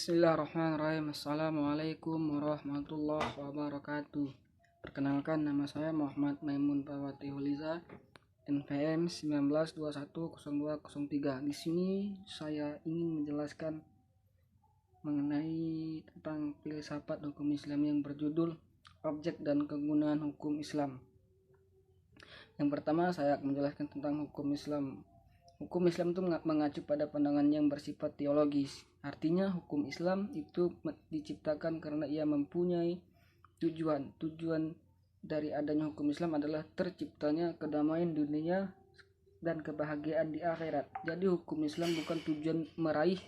Bismillahirrahmanirrahim. Assalamualaikum warahmatullahi wabarakatuh. Perkenalkan, nama saya Muhammad Maimun Pawati Huliza, NPM 19210203. Di sini saya ingin menjelaskan mengenai tentang filsafat hukum Islam yang berjudul Objek dan Kegunaan Hukum Islam. Yang pertama, saya akan menjelaskan tentang hukum Islam. Hukum Islam itu mengacu pada pandangan yang bersifat teologis. Artinya hukum Islam itu diciptakan karena ia mempunyai tujuan. Tujuan dari adanya hukum Islam adalah terciptanya kedamaian dunia dan kebahagiaan di akhirat. Jadi hukum Islam bukan tujuan meraih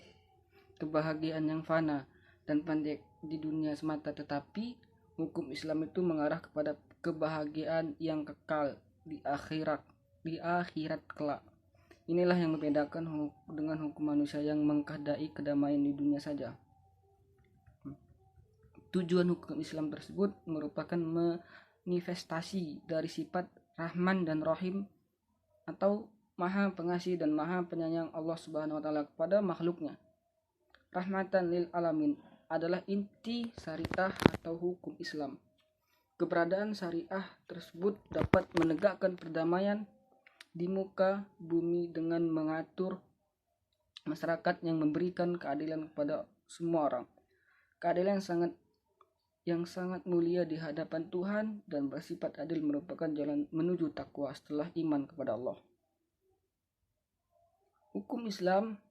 kebahagiaan yang fana dan pendek di dunia semata, tetapi hukum Islam itu mengarah kepada kebahagiaan yang kekal di akhirat kelak. Inilah yang membedakan dengan hukum manusia yang mengkehendaki kedamaian di dunia saja. Tujuan hukum Islam tersebut merupakan manifestasi dari sifat Rahman dan Rahim atau Maha Pengasih dan Maha Penyayang Allah Subhanahu wa taala kepada makhluknya. Rahmatan lil alamin adalah inti syariah atau hukum Islam. Keberadaan syariah tersebut dapat menegakkan perdamaian di muka bumi dengan mengatur masyarakat yang memberikan keadilan kepada semua orang. Keadilan yang sangat mulia di hadapan Tuhan dan bersifat adil merupakan jalan menuju takwa setelah iman kepada Allah. Hukum Islam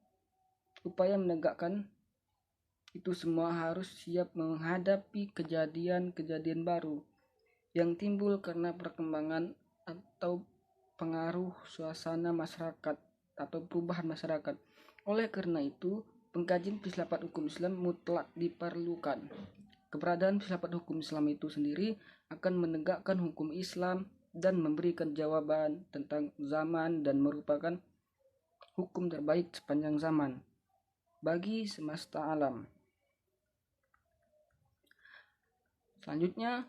upaya menegakkan itu semua harus siap menghadapi kejadian-kejadian baru yang timbul karena perkembangan atau pengaruh suasana masyarakat atau perubahan masyarakat. Oleh karena itu, pengkajian filsafat hukum Islam mutlak diperlukan. Keberadaan filsafat hukum Islam itu sendiri akan menegakkan hukum Islam dan memberikan jawaban tentang zaman dan merupakan hukum terbaik sepanjang zaman bagi semesta alam. Selanjutnya,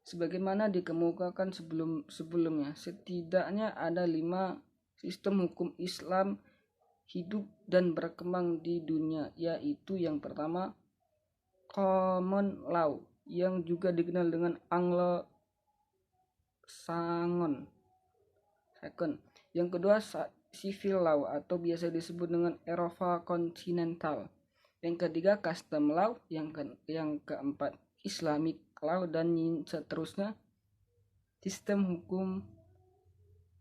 sebagaimana dikemukakan sebelumnya, setidaknya ada 5 sistem hukum Islam hidup dan berkembang di dunia, yaitu yang pertama common law yang juga dikenal dengan Anglo-Saxon. Yang kedua civil law atau biasa disebut dengan Eropa Kontinental. Yang ketiga custom law, yang keempat Islamic law, dan seterusnya sistem hukum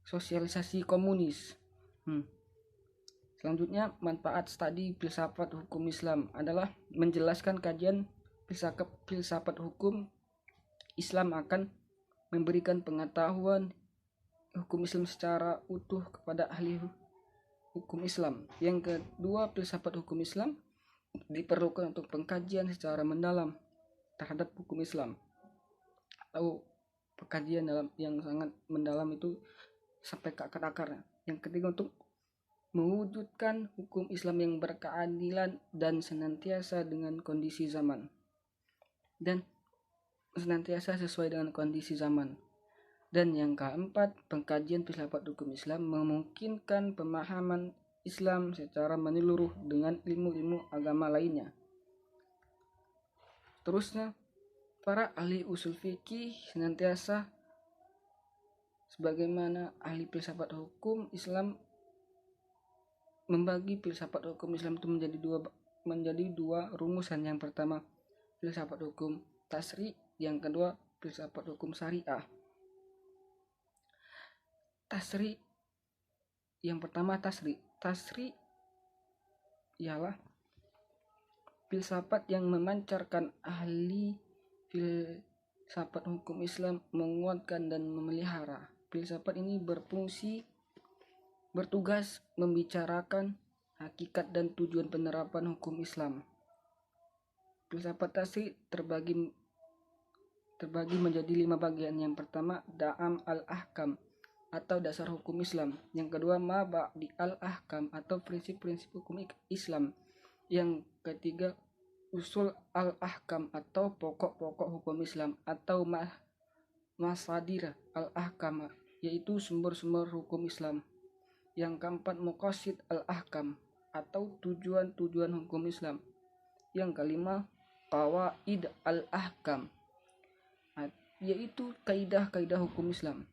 sosialisasi komunis. Selanjutnya, manfaat studi filsafat hukum Islam adalah menjelaskan kajian filsafat hukum Islam akan memberikan pengetahuan hukum Islam secara utuh kepada ahli hukum Islam. Yang kedua, filsafat hukum Islam diperlukan untuk pengkajian secara mendalam terhadap hukum Islam, atau pengkajian yang sangat mendalam itu sampai ke akar-akarnya. Yang ketiga, untuk mewujudkan hukum Islam yang berkeadilan dan senantiasa dengan kondisi zaman dan senantiasa sesuai dengan kondisi zaman. Dan yang keempat, pengkajian filsafat hukum Islam memungkinkan pemahaman Islam secara menyeluruh dengan ilmu-ilmu agama lainnya. Terusnya, para ahli usul fikih senantiasa sebagaimana ahli filsafat hukum Islam membagi filsafat hukum Islam itu menjadi dua rumusan. Yang pertama filsafat hukum tasri, yang kedua filsafat hukum syariah. Yang pertama tasri ialah filsafat yang memancarkan ahli filsafat hukum Islam menguatkan dan memelihara. Filsafat ini bertugas membicarakan hakikat dan tujuan penerapan hukum Islam. Filsafat tasri terbagi menjadi 5 bagian. Yang pertama da'am al-ahkam atau dasar hukum Islam. Yang kedua mabadi al-ahkam atau prinsip-prinsip hukum Islam. Yang ketiga usul al-ahkam atau pokok-pokok hukum Islam atau masadir al-ahkam, yaitu sumber-sumber hukum Islam. Yang keempat maqasid al-ahkam atau tujuan-tujuan hukum Islam. Yang kelima, qawaid al-ahkam, yaitu kaidah-kaidah hukum Islam.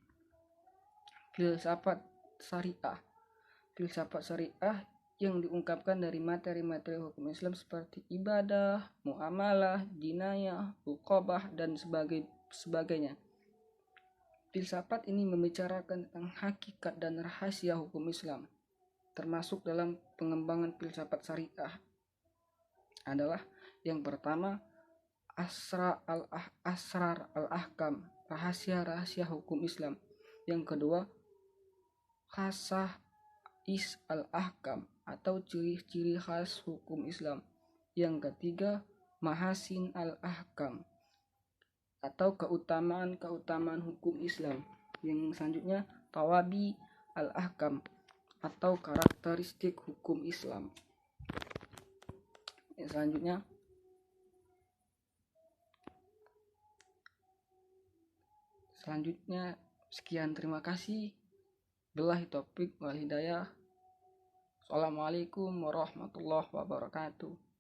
Filsafat syariah. Filsafat syariah yang diungkapkan dari materi-materi hukum Islam seperti ibadah, muamalah, jinayah, uqobah, dan sebagainya. Filsafat ini membicarakan tentang hakikat dan rahasia hukum Islam. Termasuk dalam pengembangan filsafat syariah adalah yang pertama, asrar al-ahkam, rahasia-rahasia hukum Islam. Yang kedua, khasah al-ahkam, atau ciri-ciri khas hukum Islam. Yang ketiga, mahasin al-ahkam, atau keutamaan hukum Islam. Yang selanjutnya, tawabi al-ahkam, atau karakteristik hukum Islam. Yang selanjutnya sekian, terima kasih. Billahi taufik wal hidayah. Assalamualaikum warahmatullahi wabarakatuh.